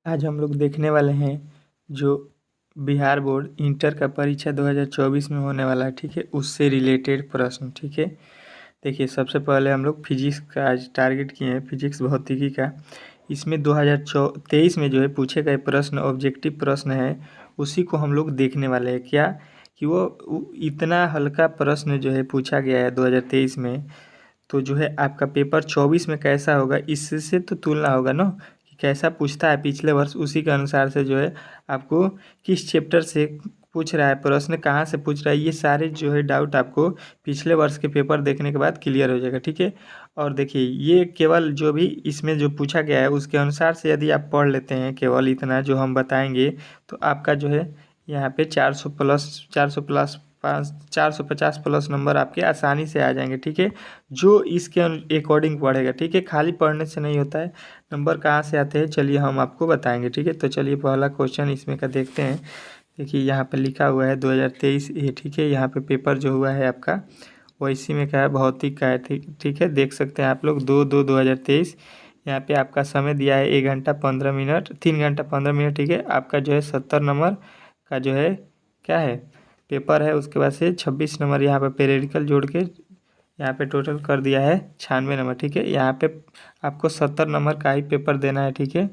आज हम लोग देखने वाले हैं जो बिहार बोर्ड इंटर का परीक्षा 2024 में होने वाला है, ठीक है, उससे रिलेटेड प्रश्न, ठीक है। देखिए, सबसे पहले हम लोग फिजिक्स का आज टारगेट किए हैं, फिजिक्स भौतिकी का। इसमें 2023 में जो है पूछे गए प्रश्न ऑब्जेक्टिव प्रश्न है, उसी को हम लोग देखने वाले हैं। क्या कि वो इतना हल्का प्रश्न जो है पूछा गया है 2023 में, तो जो है आपका पेपर 24 में कैसा होगा इससे तो तुलना होगा ना, कि कैसा पूछता है पिछले वर्ष, उसी के अनुसार से जो है आपको किस चैप्टर से पूछ रहा है प्रश्न, कहाँ से पूछ रहा है, ये सारे जो है डाउट आपको पिछले वर्ष के पेपर देखने के बाद क्लियर हो जाएगा, ठीक है। और देखिए, ये केवल जो भी इसमें जो पूछा गया है उसके अनुसार से यदि आप पढ़ लेते हैं केवल इतना जो हम बताएंगे, तो आपका जो है यहाँ पे 450 प्लस नंबर आपके आसानी से आ जाएंगे, ठीक है। जो इसके अकॉर्डिंग पढ़ेगा, ठीक है, खाली पढ़ने से नहीं होता है। नंबर कहाँ से आते हैं चलिए हम आपको बताएंगे, ठीक है। तो चलिए पहला क्वेश्चन इसमें का देखते हैं। देखिए, यहाँ पे लिखा हुआ है 2023 ये, ठीक है। यहाँ पे पेपर जो हुआ है आपका वो इसी में का है, भौतिक का है, ठीक है। देख सकते हैं आप लोग 2/2/2023। यहाँ पे आपका समय दिया है 1 घंटा 15 मिनट, 3 घंटा 15 मिनट, ठीक है। आपका जो है 70 नंबर का जो है क्या है पेपर है। उसके बाद से 26 नंबर यहाँ पे पेरियडिकल जोड़ के यहाँ पे टोटल कर दिया है 96 नंबर, ठीक है। यहाँ पे आपको 70 नंबर का ही पेपर देना है, ठीक है,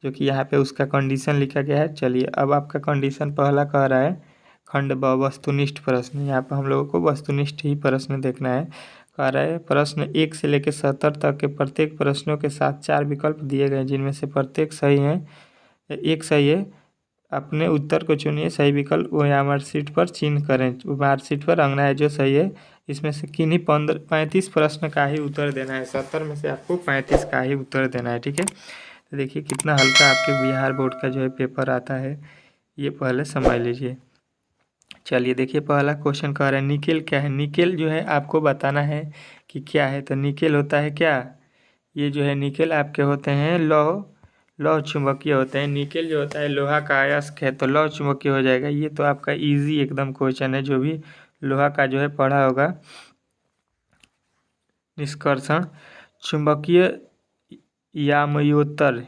जो कि यहाँ पे उसका कंडीशन लिखा गया है। चलिए, अब आपका कंडीशन पहला कह रहा है खंड ब वस्तुनिष्ठ प्रश्न। यहाँ पर हम लोगों को वस्तुनिष्ठ ही प्रश्न देखना है। कह रहा है प्रश्न 1 से लेकर 70 तक के प्रत्येक प्रश्नों के साथ 4 विकल्प दिए गए, जिनमें से प्रत्येक सही है, एक सही है। अपने उत्तर को चुनिए, सही विकल्प वो यहाँ मार्कशीट पर चिन्ह करें, मार्कशीट पर रंगना है जो सही है। इसमें से किन्हीं 35 प्रश्न का ही उत्तर देना है, 70 में से आपको 35 का ही उत्तर देना है, ठीक है। तो देखिए कितना हल्का आपके बिहार बोर्ड का जो है पेपर आता है, ये पहले समझ लीजिए। चलिए देखिए, पहला क्वेश्चन कह रहा है निकेल क्या है। निकेल जो है आपको बताना है कि क्या है। तो निकेल होता है क्या, ये जो है निकेल आपके होते हैं लौह चुंबकीय होते हैं। निकेल जो होता है लोहा का अयस्क है, तो लौह चुंबकीय हो जाएगा। ये तो आपका इजी एकदम क्वेश्चन है, जो भी लोहा का जो है पढ़ा होगा। निष्कर्षण, चुंबकीय याम्योत्तर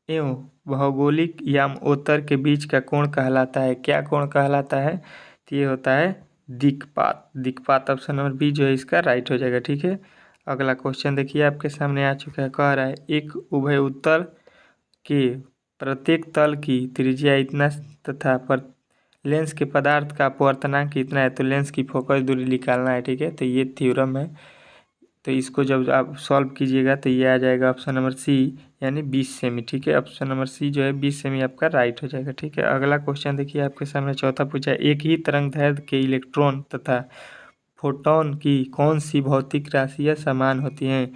एवं भौगोलिक याम्योत्तर के बीच का कोण कहलाता है। क्या कोण कहलाता है, तो ये होता है दिक्पात। दिक्पात ऑप्शन नंबर बी जो है इसका राइट हो जाएगा, ठीक है। अगला क्वेश्चन देखिए आपके सामने आ चुका है। कह रहा है एक उभय उत्तर के प्रत्येक तल की त्रिज्या इतना तथा लेंस के पदार्थ का अपवर्तनांक कितना है। तो लेंस की फोकस दूरी निकालना है, ठीक है। तो ये थ्योरम है, तो इसको जब आप सॉल्व कीजिएगा तो ये आ जाएगा ऑप्शन नंबर सी, यानी 20 सेमी, ठीक है। ऑप्शन नंबर सी जो है 20 सेमी आपका राइट हो जाएगा, ठीक है। अगला क्वेश्चन देखिए आपके सामने चौथा पूछा है एक ही तरंग दैर्ध्य के इलेक्ट्रॉन तथा फोटोन की कौन सी भौतिक राशियाँ समान होती हैं।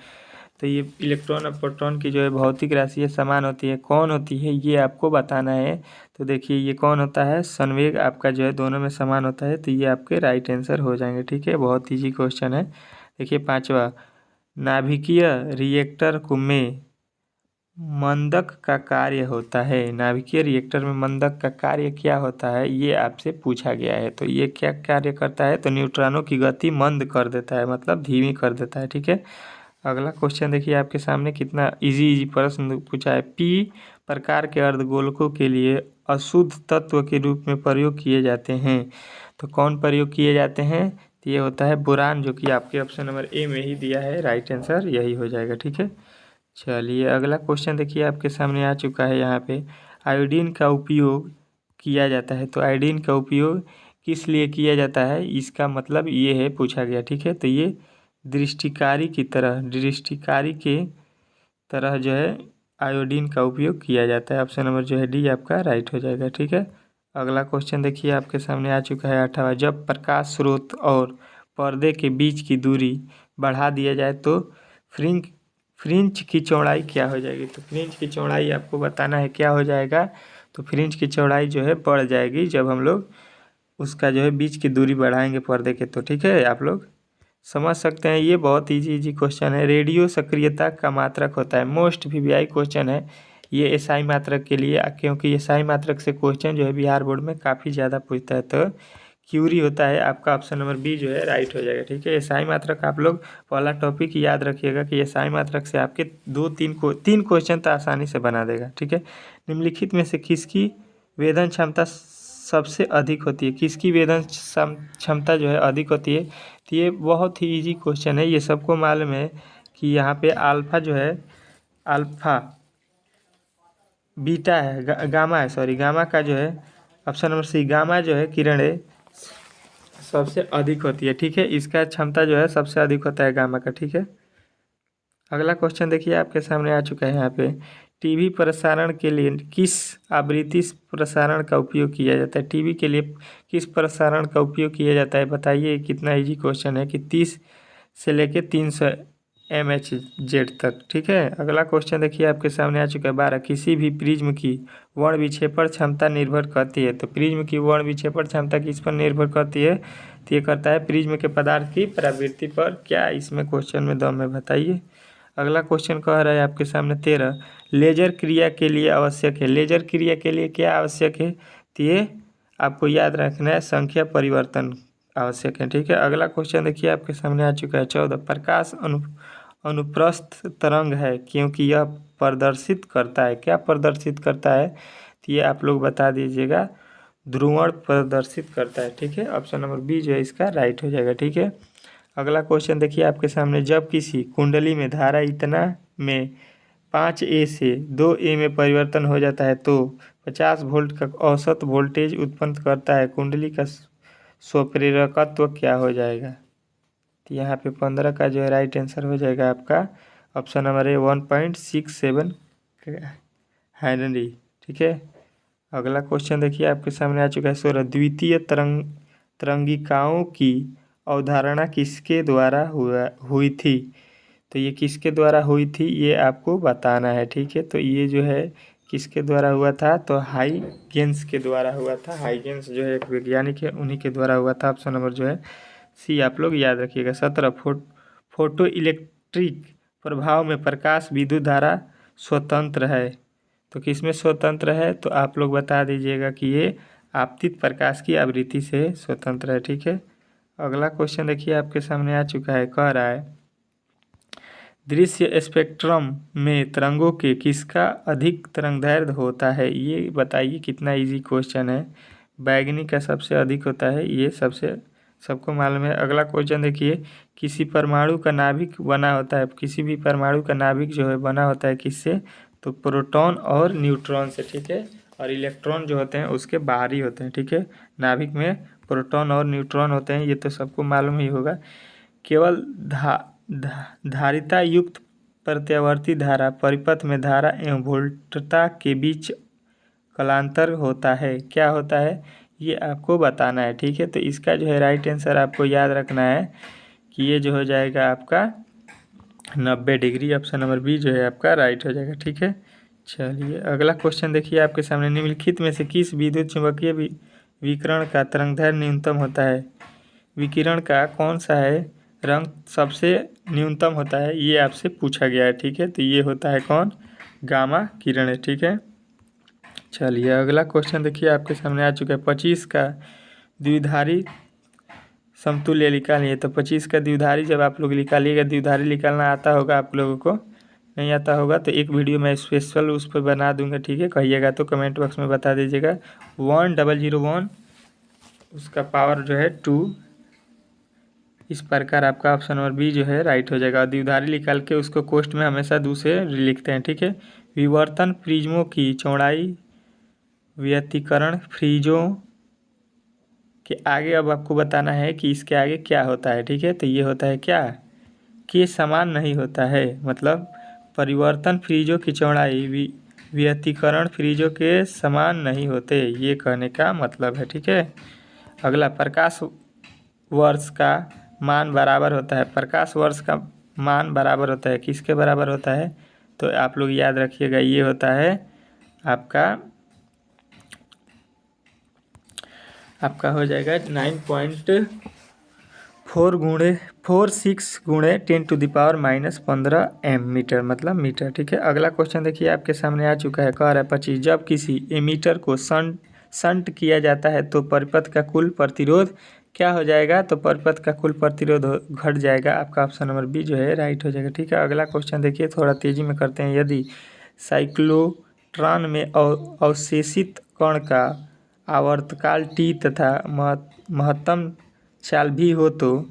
तो ये इलेक्ट्रॉन और प्रोटॉन की जो है भौतिक राशियाँ समान होती है, कौन होती है ये आपको बताना है। तो देखिए ये कौन होता है, संवेग आपका जो है दोनों में समान होता है, तो ये आपके राइट आंसर हो जाएंगे, ठीक है। बहुत ईजी क्वेश्चन है। देखिए पांचवा, नाभिकीय रिएक्टर में मंदक का कार्य होता है। नाभिकीय रिएक्टर में मंदक का कार्य क्या होता है, ये आपसे पूछा गया है। तो ये क्या कार्य करता है, तो न्यूट्रॉनों की गति मंद कर देता है, मतलब धीमी कर देता है, ठीक है। अगला क्वेश्चन देखिए आपके सामने, कितना इजी प्रश्न पूछा है। पी प्रकार के अर्धगोलकों के लिए अशुद्ध तत्व के रूप में प्रयोग किए जाते हैं। तो कौन प्रयोग किए जाते हैं, तो ये होता है बोरान, जो कि आपके ऑप्शन नंबर ए में ही दिया है, राइट आंसर यही हो जाएगा, ठीक है। चलिए अगला क्वेश्चन देखिए आपके सामने आ चुका है। यहाँ पे आयोडीन का उपयोग किया जाता है। तो आयोडीन का उपयोग किस लिए किया जाता है, इसका मतलब ये है पूछा गया, ठीक है। तो ये दृष्टिकारी के तरह जो है आयोडीन का उपयोग किया जाता है। ऑप्शन नंबर जो है डी आपका राइट हो जाएगा, ठीक है। अगला क्वेश्चन देखिए आपके सामने आ चुका है 8वां, जब प्रकाश स्रोत और पर्दे के बीच की दूरी बढ़ा दिया जाए तो फ्रिंज की चौड़ाई क्या हो जाएगी। तो फ्रिंज की चौड़ाई आपको बताना है क्या हो जाएगा। तो फ्रिंज की चौड़ाई जो है बढ़ जाएगी जब हम लोग उसका जो है बीच की दूरी बढ़ाएंगे पर्दे के, तो ठीक है। आप लोग समझ सकते हैं, ये बहुत इजी क्वेश्चन है। रेडियो सक्रियता का मात्रक होता है, मोस्ट वीवीआई क्वेश्चन है ये एसआई मात्रक के लिए, क्योंकि एसआई मात्रक से क्वेश्चन जो है बिहार बोर्ड में काफ़ी ज़्यादा पूछता है। तो क्यूरी होता है, आपका ऑप्शन नंबर बी जो है राइट हो जाएगा। ठीक है, एसआई मात्रक आप लोग पहला टॉपिक याद रखिएगा कि एसआई मात्रक से आपके तीन क्वेश्चन तो आसानी से बना देगा। ठीक है, निम्नलिखित में से किसकी वेदन क्षमता सबसे अधिक होती है, किसकी वेदन क्षमता जो है अधिक होती है। तो ये बहुत ही इजी क्वेश्चन है, ये सबको मालूम है कि यहाँ पे अल्फा जो है, अल्फा बीटा है, गामा है, सॉरी गामा का जो है ऑप्शन नंबर सी, गामा जो है किरणें सबसे अधिक होती है। ठीक है, इसका क्षमता जो है सबसे अधिक होता है गामा का। ठीक है, अगला क्वेश्चन देखिए आपके सामने आ चुका है। यहाँ पे टीवी प्रसारण के लिए किस आवृत्ति प्रसारण का उपयोग किया जाता है, टीवी के लिए किस प्रसारण का उपयोग किया जाता है बताइए। कितना इजी क्वेश्चन है कि 30 से लेके 300 MHz तक। ठीक है, अगला क्वेश्चन देखिए आपके सामने आ चुका है 12, किसी भी प्रिज्म की वर्ण विक्षेपण क्षमता निर्भर करती है। तो प्रिज्म की वर्ण विक्षेपण क्षमता किस पर निर्भर करती है, तो ये करता है प्रिज्म के पदार्थ की प्रवृत्ति पर। क्या इसमें क्वेश्चन में दम है बताइए। अगला क्वेश्चन कह रहा है आपके सामने 13, लेजर क्रिया के लिए आवश्यक है, लेजर क्रिया के लिए क्या आवश्यक है, तो ये आपको याद रखना है संख्या परिवर्तन आवश्यक है। ठीक है, अगला क्वेश्चन देखिए आपके सामने आ चुका है 14, प्रकाश अनुप्रस्थ तरंग है क्योंकि यह प्रदर्शित करता है, क्या प्रदर्शित करता है, तो ये आप लोग बता दीजिएगा, ध्रुवण प्रदर्शित करता है। ठीक है, ऑप्शन नंबर बी जो है इसका राइट हो जाएगा। ठीक है, अगला क्वेश्चन देखिए आपके सामने, जब किसी कुंडली में धारा इतना में 5A से 2A में परिवर्तन हो जाता है तो 50 वोल्ट का औसत वोल्टेज उत्पन्न करता है, कुंडली का स्वप्रेरकत्व क्या हो जाएगा। तो यहाँ पे 15 का जो है राइट आंसर हो जाएगा आपका ऑप्शन नंबर ए 1.67 हेनरी। ठीक है, अगला क्वेश्चन देखिए आपके सामने आ चुका है 16, द्वितीय तरंगिकाओं की अवधारणा किसके द्वारा हुई थी, तो ये किसके द्वारा हुई थी ये आपको बताना है। ठीक है, तो ये जो है किसके द्वारा हुआ था, तो हाइगेंस के द्वारा हुआ था। हाइगेंस जो है एक वैज्ञानिक है, उन्हीं के द्वारा हुआ था। ऑप्शन नंबर जो है सी आप लोग याद रखिएगा। 17, फोटो इलेक्ट्रिक प्रभाव में प्रकाश विद्युत धारा स्वतंत्र है, तो किसमें स्वतंत्र है, तो आप लोग बता दीजिएगा कि ये आपतित प्रकाश की आवृत्ति से स्वतंत्र है। ठीक है, अगला क्वेश्चन देखिए आपके सामने आ चुका है, कह रहा है दृश्य स्पेक्ट्रम में तरंगों के किसका अधिक तरंगदैर्घ्य होता है, ये बताइए। कितना इजी क्वेश्चन है, बैगनी का सबसे अधिक होता है, ये सबको मालूम है। अगला क्वेश्चन देखिए, किसी परमाणु का नाभिक बना होता है, किसी भी परमाणु का नाभिक जो है बना होता है किससे, तो प्रोटॉन और न्यूट्रॉन से। ठीक है, और इलेक्ट्रॉन जो होते हैं उसके बाहरी होते हैं। ठीक है, नाभिक में प्रोटॉन और न्यूट्रॉन होते हैं, ये तो सबको मालूम ही होगा। केवल धारिता युक्त प्रत्यावर्ती धारा परिपथ में धारा एवं वोल्टता के बीच कलांतर होता है, क्या होता है ये आपको बताना है। ठीक है, तो इसका जो है राइट आंसर आपको याद रखना है कि ये जो हो जाएगा आपका 90 डिग्री। ऑप्शन नंबर बी जो है आपका राइट हो जाएगा। ठीक है, चलिए अगला क्वेश्चन देखिए आपके सामने, निम्नलिखित में से किस विद्युत चुंबकीय विकिरण का तरंगदैर्घ्य न्यूनतम होता है, विकिरण का कौन सा है रंग सबसे न्यूनतम होता है, ये आपसे पूछा गया है। ठीक है, तो ये होता है कौन, गामा किरण है। ठीक है, चलिए अगला क्वेश्चन देखिए आपके सामने आ चुका है 25 का द्विधारी समतुल्य निकालिए। तो 25 का द्विधारी जब आप लोग निकालिएगा, द्विधारी निकालना आता होगा आप लोगों को, नहीं आता होगा तो एक वीडियो मैं स्पेशल उस पर बना दूंगा। ठीक है, कहिएगा तो कमेंट बॉक्स में बता दीजिएगा। 1001 उसका पावर जो है 2, इस प्रकार आपका ऑप्शन नंबर बी जो है राइट हो जाएगा। द्विधारी निकाल के उसको कोष्ठ में हमेशा दूसरे लिखते हैं। ठीक है, विवर्तन प्रिज्मों की चौड़ाई व्यतिकरण फ्रीजों के आगे अब आपको बताना है कि इसके आगे क्या होता है। ठीक है, तो ये होता है क्या, कि समान नहीं होता है, मतलब परिवर्तन फ्रीजों की चौड़ाई व्यतिकरण फ्रीजों के समान नहीं होते, ये कहने का मतलब है। ठीक है, अगला प्रकाश वर्ष का मान बराबर होता है, प्रकाश वर्ष का मान बराबर होता है किसके बराबर होता है, तो आप लोग याद रखिएगा ये होता है आपका हो जाएगा 9.46 गुणे 10⁻⁻15 मीटर, मतलब मीटर। ठीक है, अगला क्वेश्चन देखिए आपके सामने आ चुका है, कह रहा है 25, जब किसी एमीटर को शंट किया जाता है तो परिपथ का कुल प्रतिरोध क्या हो जाएगा? तो परिपथ का कुल प्रतिरोध घट जाएगा। आपका ऑप्शन नंबर बी जो है राइट हो जाएगा। ठीक है, अगला क्वेश्चन देखिए, थोड़ा तेजी में करते हैं। यदि साइक्लोट्रॉन में अवशेषित कण का आवर्तकाल टी तथा महत्तम चाल भी हो तो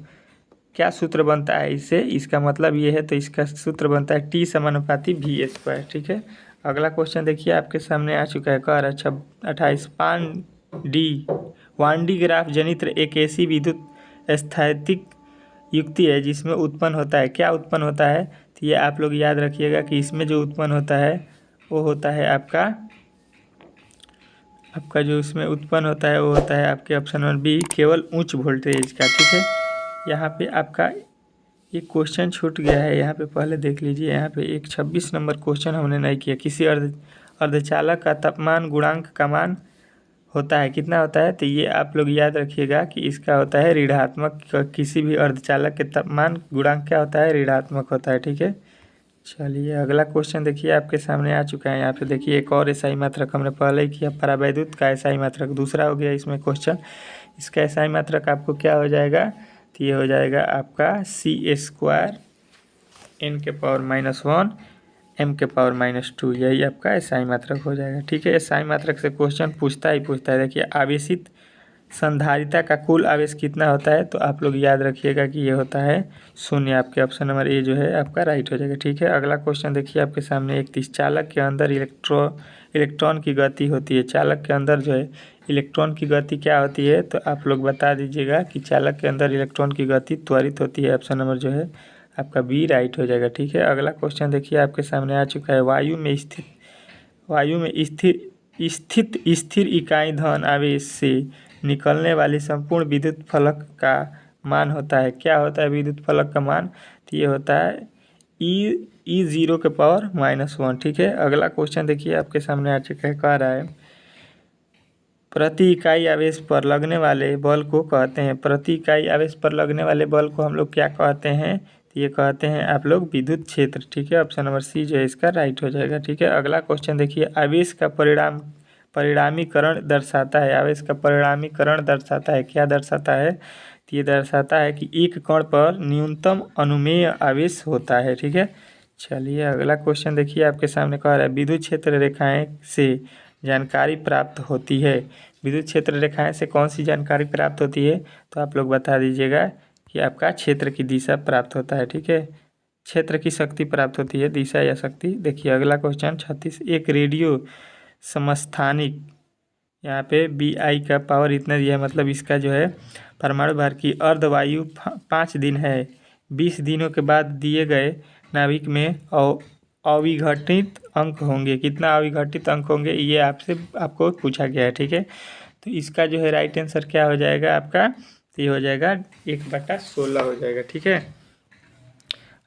क्या सूत्र बनता है इससे? इसका मतलब ये है, तो इसका सूत्र बनता है टी समानुपाती वी स्क्वायर। ठीक है, अगला क्वेश्चन देखिए आपके सामने आ चुका है। कह रहा है 28 वांडी ग्राफ जनित्र एक ऐसी विद्युत स्थैतिक युक्ति है जिसमें उत्पन्न होता है, क्या उत्पन्न होता है? तो ये आप लोग याद रखिएगा कि इसमें जो उत्पन्न होता है वो होता है आपका जो इसमें उत्पन्न होता है वो होता है आपके ऑप्शन नंबर बी, केवल उच्च वोल्टेज का। ठीक है, यहाँ पे आपका एक क्वेश्चन छूट गया है, यहाँ पे पहले देख लीजिए। यहाँ पे एक 26 नंबर क्वेश्चन हमने नहीं किया। किसी अर्धचालक का तापमान गुणांक का मान होता है, कितना होता है? तो ये आप लोग याद रखिएगा कि इसका होता है ऋणात्मक। किसी भी अर्धचालक के तापमान गुणांक क्या होता है? ऋणात्मक होता है। ठीक है, चलिए अगला क्वेश्चन देखिए आपके सामने आ चुका है। यहाँ पे देखिए एक और एसआई मात्रक हमने पहले ही किया, परावैद्युत का एसआई मात्रक दूसरा हो गया इसमें क्वेश्चन। इसका एसआई मात्रक आपको क्या हो जाएगा? तो ये हो जाएगा आपका C² n⁻⁻1 m⁻⁻2, यही आपका एसआई मात्रक हो जाएगा। ठीक है, एसआई मात्रक से क्वेश्चन पूछता ही पूछता है। देखिए आवेशित संधारिता का कुल आवेश कितना होता है? तो आप लोग याद रखिएगा कि ये होता है 0। आपके ऑप्शन नंबर ए जो है आपका राइट हो जाएगा। ठीक है, अगला क्वेश्चन देखिए आपके सामने 31 चालक के अंदर इलेक्ट्रॉन की गति होती है। चालक के अंदर जो है इलेक्ट्रॉन की गति क्या होती है? तो आप लोग बता दीजिएगा कि चालक के अंदर इलेक्ट्रॉन की गति त्वरित होती है। ऑप्शन नंबर जो है आपका बी राइट हो जाएगा। ठीक है, अगला क्वेश्चन देखिए आपके सामने आ चुका है। वायु में स्थित स्थिर इकाई धन आवेश से निकलने वाली संपूर्ण विद्युत फलक का मान होता है, क्या होता है विद्युत फलक का मान? तो ये होता है e⁻⁻1। ठीक है, अगला क्वेश्चन देखिए आपके सामने आ चुका है। कह रहा है प्रति इकाई आवेश पर लगने वाले बल को कहते हैं, प्रति इकाई आवेश पर लगने वाले बल को हम लोग क्या कहते हैं? तो ये कहते हैं आप लोग विद्युत क्षेत्र। ठीक है, ऑप्शन नंबर सी जो है इसका राइट हो जाएगा। ठीक है, अगला क्वेश्चन देखिए, आवेश का परिणामीकरण दर्शाता है। आवेश का परिणामीकरण दर्शाता है, क्या दर्शाता है? तो ये दर्शाता है कि एक कण पर न्यूनतम अनुमेय आवेश होता है। ठीक है, चलिए अगला क्वेश्चन देखिए आपके सामने कह रहा है विद्युत क्षेत्र रेखाएं से जानकारी प्राप्त होती है। विद्युत क्षेत्र रेखाएं से कौन सी जानकारी प्राप्त होती है? तो आप लोग बता दीजिएगा कि आपका क्षेत्र की दिशा प्राप्त होता है। ठीक है, क्षेत्र की शक्ति प्राप्त होती है, दिशा या शक्ति। देखिए अगला क्वेश्चन 36 एक रेडियो समस्थानिक, यहाँ पे BI का पावर इतना दिया है, मतलब इसका जो है परमाणु भार की अर्धवायु 5 दिन है। 20 दिनों के बाद दिए गए नाभिक में अविघटित अंक होंगे, कितना अविघटित अंक होंगे ये आपको पूछा गया है। ठीक है, तो इसका जो है राइट आंसर क्या हो जाएगा आपका? तो ये हो जाएगा 1/16 हो जाएगा। ठीक है,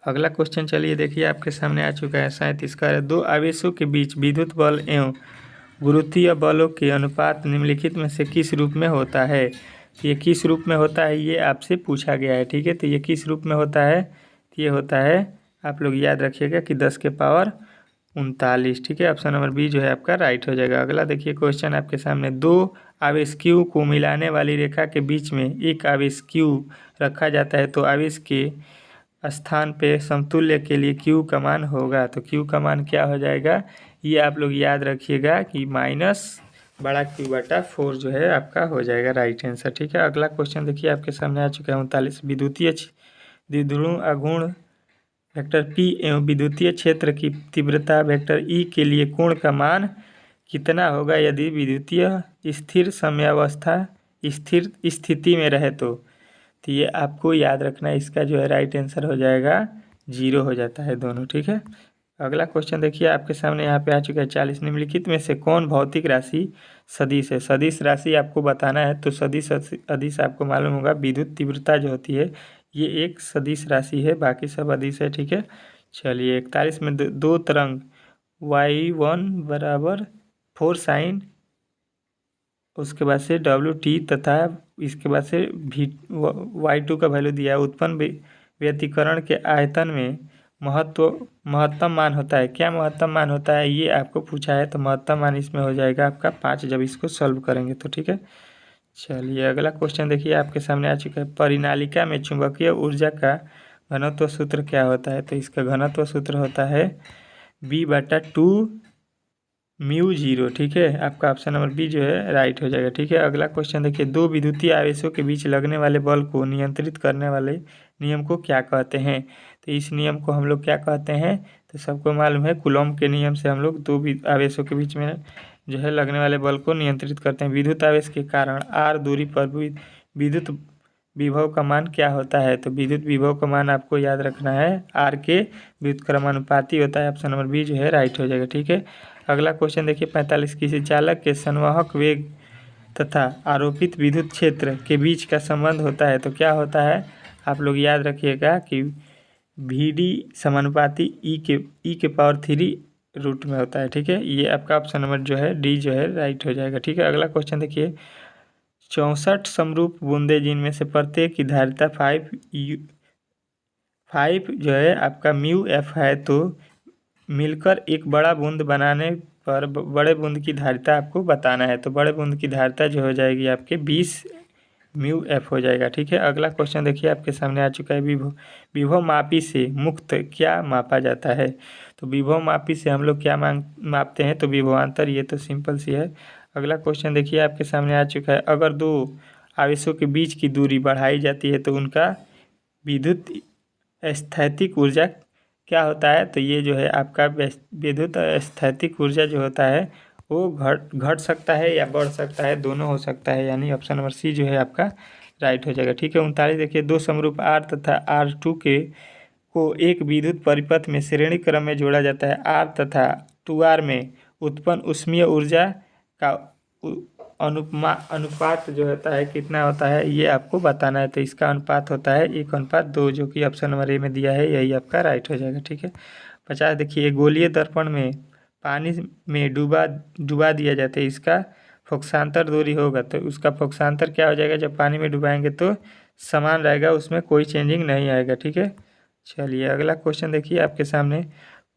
अगला क्वेश्चन चलिए देखिए आपके सामने आ चुका है। 37 का दो आवेशों के बीच विद्युत बल एवं गुरुत्वीय बलों के अनुपात निम्नलिखित में से किस रूप में होता है? ये किस रूप में होता है ये आपसे पूछा गया है। ठीक है, तो ये किस रूप में होता है? तो ये होता है, आप लोग याद रखिएगा कि 10⁻39। ठीक है, ऑप्शन नंबर बी जो है आपका राइट हो जाएगा। अगला देखिए क्वेश्चन आपके सामने, दो आवेश Q को मिलाने वाली रेखा के बीच में एक आवेश Q रखा जाता है तो आवेश के स्थान पे समतुल्य के लिए Q का मान होगा। तो Q का मान क्या हो जाएगा? ये आप लोग याद रखिएगा कि -Q/4 जो है आपका हो जाएगा राइट आंसर। ठीक है, अगला क्वेश्चन देखिए आपके सामने आ चुका है 39 विद्युतीय द्विध्रुव आघूर्ण वेक्टर P एवं विद्युतीय क्षेत्र की तीव्रता वेक्टर E के लिए कोण का मान कितना होगा यदि विद्युतीय स्थिर समयावस्था स्थिर स्थिति में रहे तो ये आपको याद रखना है। इसका जो है राइट आंसर हो जाएगा 0 हो जाता है दोनों। ठीक है, अगला क्वेश्चन देखिए आपके सामने यहाँ पे आ चुका है 40 निम्नलिखित में से कौन भौतिक राशि सदिश है? सदिश राशि आपको बताना है, तो सदिश आपको मालूम होगा विद्युत तीव्रता जो होती है ये एक सदिश राशि है, बाकी सब अदिश है। ठीक है, चलिए 41 में दो तरंग y1 = 4 sin, उसके बाद से WT तथा इसके बाद से y2 का वैल्यू दिया है। उत्पन्न व्यतिकरण के आयतन में महत्तम मान होता है। क्या महत्तम मान होता है ये आपको पूछा है, तो महत्तम मान इसमें हो जाएगा आपका 5 जब इसको सॉल्व करेंगे तो। ठीक है, चलिए अगला क्वेश्चन देखिए आपके सामने आ चुका है। परिनालिका में चुंबकीय ऊर्जा का घनत्व सूत्र क्या होता है? तो इसका घनत्व सूत्र होता है B/2 μ0। ठीक है, आपका ऑप्शन नंबर बी जो है राइट हो जाएगा। ठीक है, अगला क्वेश्चन देखिए। दो विद्युतीय आवेशों के बीच लगने वाले बल को नियंत्रित करने वाले नियम को क्या कहते हैं? तो इस नियम को हम लोग क्या कहते हैं? तो सबको मालूम है, कूलॉम के नियम से हम लोग दो आवेशों के बीच में जो है लगने वाले बल को नियंत्रित करते हैं। विद्युत आवेश के कारण r दूरी पर विद्युत विभव का मान क्या होता है? तो विद्युत विभव का मान आपको याद रखना है r के व्युत्क्रमानुपाती होता है। ऑप्शन नंबर बी जो है राइट हो जाएगा। ठीक है, अगला क्वेश्चन देखिए 45। किसी चालक के संवहक वेग तथा आरोपित विद्युत क्षेत्र के बीच का संबंध होता है, तो क्या होता है? आप लोग याद रखिएगा कि VD समानुपाती ई के पावर 3 रूट में होता है। ठीक है, ये आपका ऑप्शन नंबर जो है डी जो है राइट हो जाएगा। ठीक है, अगला क्वेश्चन देखिए। 64 समरूप बूंदे जिनमें से प्रत्येक की धारिता 5 जो है आपका μF है, तो मिलकर एक बड़ा बूंद बनाने पर बड़े बूंद की धारिता आपको बताना है। तो बड़े बूंद की धारिता जो हो जाएगी आपके 20 μF हो जाएगा। ठीक है, अगला क्वेश्चन देखिए आपके सामने आ चुका है। विभव मापी से मुक्त क्या मापा जाता है? तो विभव मापी से हम लोग क्या मापते हैं? तो विभवांतर। ये तो सिंपल सी है। अगला क्वेश्चन देखिए आपके सामने आ चुका है। अगर दो आवेशों के बीच की दूरी बढ़ाई जाती है तो उनका विद्युत स्थैतिक ऊर्जा क्या होता है? तो ये जो है आपका विद्युत स्थैतिक ऊर्जा जो होता है वो घट सकता है या बढ़ सकता है, दोनों हो सकता है, यानी ऑप्शन नंबर सी जो है आपका राइट हो जाएगा। ठीक है, 39 देखिए। दो समरूप R तथा R2 को एक विद्युत परिपथ में श्रेणी क्रम में जोड़ा जाता है। R तथा 2R में उत्पन्न ऊष्मीय ऊर्जा का अनुपात जो होता है कितना होता है ये आपको बताना है। तो इसका अनुपात होता है 1:2, जो कि ऑप्शन नंबर ए में दिया है, यही आपका राइट हो जाएगा। ठीक है, 50 देखिए। गोलीय दर्पण में पानी में डुबा दिया जाता है, इसका फोक्सांतर दूरी होगा, तो उसका फोक्सांतर क्या हो जाएगा? जब पानी में डुबाएंगे तो समान रहेगा, उसमें कोई चेंजिंग नहीं आएगा। ठीक है, चलिए अगला क्वेश्चन देखिए आपके सामने।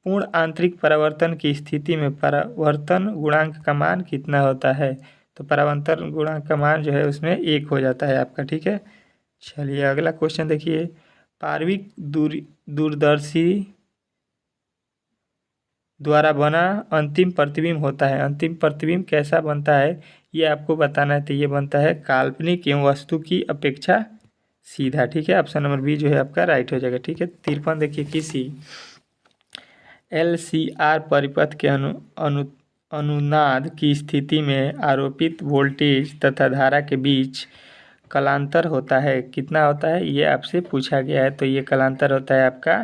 पूर्ण आंतरिक परावर्तन की स्थिति में परावर्तन गुणांक का मान कितना होता है? तो परावर्तन गुणांक का मान जो है उसमें 1 हो जाता है आपका। ठीक है, चलिए अगला क्वेश्चन देखिए। पार्विक दूरदर्शी द्वारा बना अंतिम प्रतिबिंब होता है, अंतिम प्रतिबिंब कैसा बनता है ये आपको बताना है। तो ये बनता है काल्पनिक एवं वस्तु की अपेक्षा सीधा। ठीक है, ऑप्शन नंबर बी जो है आपका राइट हो जाएगा। ठीक है, 53 देखिए। किसी LCR परिपथ के अनुनाद की स्थिति में आरोपित वोल्टेज तथा धारा के बीच कलांतर होता है, कितना होता है ये आपसे पूछा गया है। तो ये कलांतर होता है आपका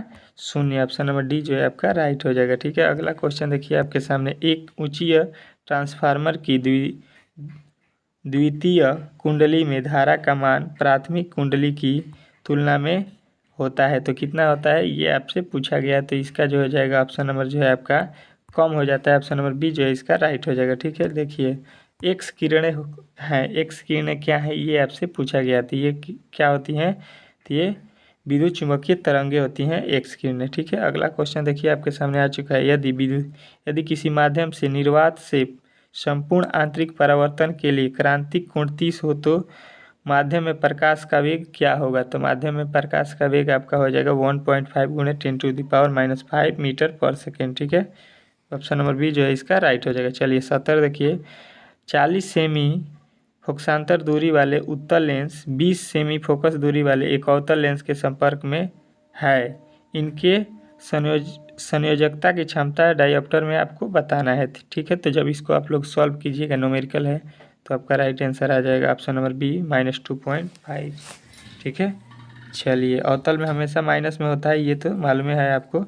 0। ऑप्शन नंबर डी जो है आपका राइट हो जाएगा। ठीक है, अगला क्वेश्चन देखिए आपके सामने। एक ऊंचीय ट्रांसफार्मर की द्वितीय कुंडली में धारा का मान प्राथमिक कुंडली की तुलना में होता है, तो कितना होता है ये आपसे पूछा गया है। तो इसका जो हो जाएगा ऑप्शन नंबर जो है आपका कम हो जाता है। ऑप्शन नंबर बी जो है इसका राइट हो जाएगा। ठीक है, देखिए एक्स किरणें हैं, एक्स किरणें क्या है ये आपसे पूछा गया था। ये क्या होती हैं? तो ये विद्युत चुम्बकीय तरंगे होती हैं एक्स किरणें। ठीक है, अगला क्वेश्चन देखिए आपके सामने आ चुका है। यदि किसी माध्यम से निर्वात से संपूर्ण आंतरिक परावर्तन के लिए क्रांतिक कोण 30 हो तो माध्यम में प्रकाश का वेग क्या होगा? तो माध्यम में प्रकाश का वेग आपका हो जाएगा 1.5 × 10⁻⁻5 मीटर पर सेकेंड। ठीक है, ऑप्शन नंबर बी जो है इसका राइट हो जाएगा। चलिए 70 देखिए। 40 सेमी फोकसांतर दूरी वाले उत्तल लेंस 20 सेमी फोकस दूरी वाले एक अवतल लेंस के संपर्क में है, इनके संयोजकता की क्षमता डायोप्टर में आपको बताना है। ठीक है, तो जब इसको आप लोग सॉल्व कीजिएगा, न्यूमेरिकल है, तो आपका राइट आंसर आ जाएगा ऑप्शन नंबर बी -2.5। ठीक है, चलिए अवतल में हमेशा माइनस में होता है, ये तो मालूम है आपको।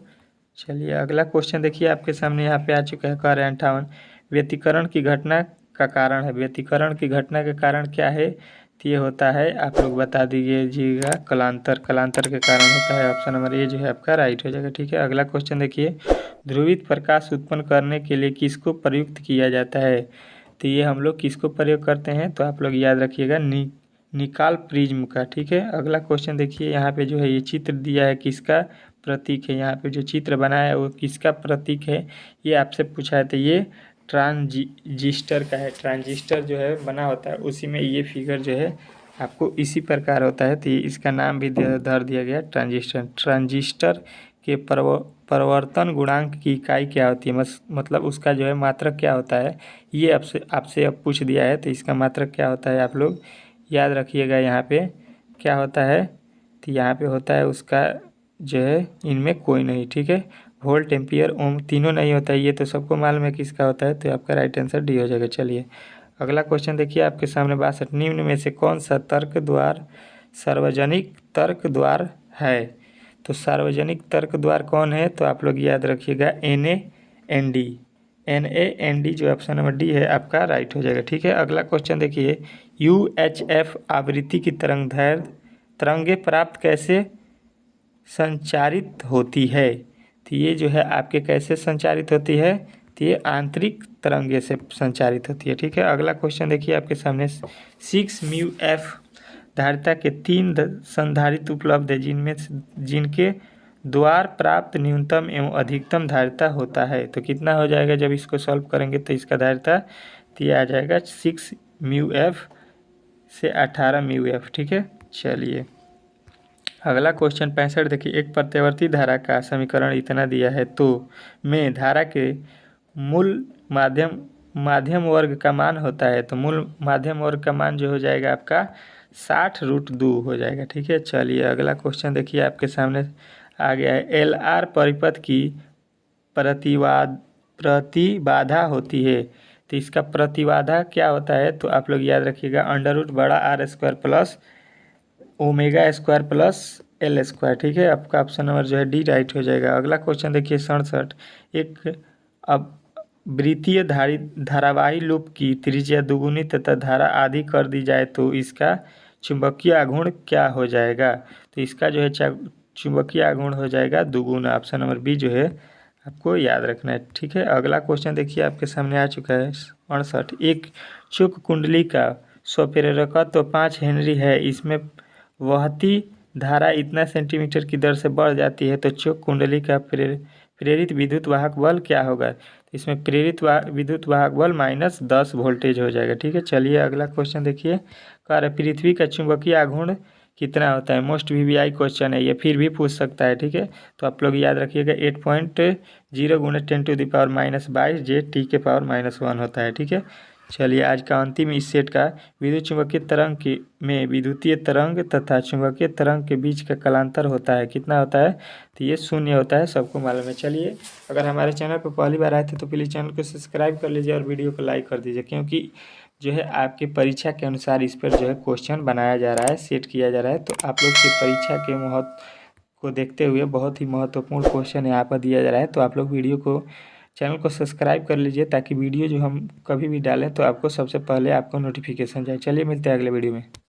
चलिए अगला क्वेश्चन देखिए आपके सामने यहाँ पे आ चुका है। कार्य 58 व्यतिकरण की घटना का कारण है। व्यतिकरण की घटना का कारण क्या है? तो ये होता है, आप लोग बता दीजिएगा, कलांतर। कलांतर के कारण होता है। ऑप्शन नंबर ए जो है आपका राइट हो जाएगा। ठीक है, अगला क्वेश्चन देखिए। ध्रुवित प्रकाश उत्पन्न करने के लिए किसको प्रयुक्त किया जाता है? तो ये हम लोग किसको प्रयोग करते हैं? तो आप लोग याद रखिएगा निकाल प्रिज्म का। ठीक है, अगला क्वेश्चन देखिए यहाँ पे जो है ये चित्र दिया है किसका? प्रतीक है, यहाँ पे जो चित्र बना है वो किसका प्रतीक है, ये आपसे पूछा है। तो ये ट्रांजिस्टर का है। ट्रांजिस्टर जो है बना होता है उसी में ये फिगर जो है आपको इसी प्रकार होता है। तो ये इसका नाम भी धर दिया गया ट्रांजिस्टर। ट्रांजिस्टर के परिवर्तन गुणांक की इकाई क्या होती है, मतलब उसका जो है मात्रक क्या होता है, ये आपसे अब पूछ दिया है। तो इसका मात्रक क्या होता है आप लोग याद रखिएगा। यहाँ पे क्या होता है, तो यहाँ पे होता है उसका जो है, इनमें कोई नहीं, ठीक है। वोल्ट एम्पियर ओम तीनों नहीं होता है, ये तो सबको मालूम है किसका होता है। तो आपका राइट आंसर डी हो जाएगा। चलिए अगला क्वेश्चन देखिए आपके सामने 62, निम्न में से कौन सा तर्क द्वार सार्वजनिक तर्क द्वार है। तो सार्वजनिक तर्क द्वार कौन है, तो आप लोग याद रखिएगा NAND। NAND जो ऑप्शन नंबर डी है आपका राइट हो जाएगा, ठीक है। अगला क्वेश्चन देखिए, UHF आवृत्ति की तरंगें प्राप्त कैसे संचारित होती है। तो ये जो है आपके कैसे संचारित होती है, तो ये आंतरिक तरंगे से संचारित होती है, ठीक है। अगला क्वेश्चन देखिए आपके सामने 6μF धारिता के 3 संधारित्र उपलब्ध है जिनके द्वार प्राप्त न्यूनतम एवं अधिकतम धारिता होता है। तो कितना हो जाएगा जब इसको सॉल्व करेंगे, तो इसका धारिता तो ये आ जाएगा 6μF से 18μF, ठीक है। चलिए अगला क्वेश्चन 65 देखिए, एक प्रत्यावर्ती धारा का समीकरण इतना दिया है तो में धारा के मूल माध्यम वर्ग का मान होता है। तो मूल माध्यम वर्ग का मान जो हो जाएगा आपका 60√2 हो जाएगा, ठीक है। चलिए अगला क्वेश्चन देखिए आपके सामने आ गया है, LR परिपथ की प्रतिबाधा होती है। तो इसका प्रतिबाधा क्या होता है, तो आप लोग याद रखिएगा √R² प्लस ω² प्लस L², ठीक है। आपका ऑप्शन नंबर जो है डी राइट हो जाएगा। अगला क्वेश्चन देखिए 67, एक अब वृत्तीय धारावाही लूप की त्रिज्या दुगुनी तथा धारा आधी कर दी जाए तो इसका चुंबकीय आघूर्ण क्या हो जाएगा। तो इसका जो है चुंबकीय आघूर्ण हो जाएगा दुगुना। ऑप्शन नंबर बी जो है आपको याद रखना है, ठीक है। अगला क्वेश्चन देखिए आपके सामने आ चुका है 68, एक चुक कुंडली का स्वप्रेरकत्व तो 5 हेनरी है, इसमें वहती धारा इतना सेंटीमीटर की दर से बढ़ जाती है तो चुक कुंडली का प्रेरित विद्युत वाहक बल क्या होगा। तो इसमें प्रेरित विद्युत वाहक बल -10 वोल्टेज हो जाएगा, ठीक है। चलिए अगला क्वेश्चन देखिए, कार्य पृथ्वी का चुंबकीय आघूर्ण कितना होता है। मोस्ट VVI क्वेश्चन है ये, फिर भी पूछ सकता है, ठीक है। तो आप लोग याद रखिएगा 8.0 × 10⁻22 J T⁻⁻1 होता है, ठीक है। चलिए आज का अंतिम इस सेट का विद्युत चुंबकीय तरंग में विद्युतीय तरंग तथा चुंबकीय तरंग के बीच का कालांतर होता है, कितना होता है, तो ये 0 होता है, सबको मालूम है। चलिए अगर हमारे चैनल पर पहली बार आए थे तो प्लीज़ चैनल को सब्सक्राइब कर लीजिए और वीडियो को लाइक कर दीजिए, क्योंकि जो है आपकी परीक्षा के अनुसार इस पर जो है क्वेश्चन बनाया जा रहा है, सेट किया जा रहा है। तो आप लोग की परीक्षा के महत्व को देखते हुए बहुत ही महत्वपूर्ण क्वेश्चन यहाँ पर दिया जा रहा है। तो आप लोग वीडियो को चैनल को सब्सक्राइब कर लीजिए ताकि वीडियो जो हम कभी भी डालें तो आपको सबसे पहले आपको नोटिफिकेशन जाए। चलिए मिलते हैं अगले वीडियो में।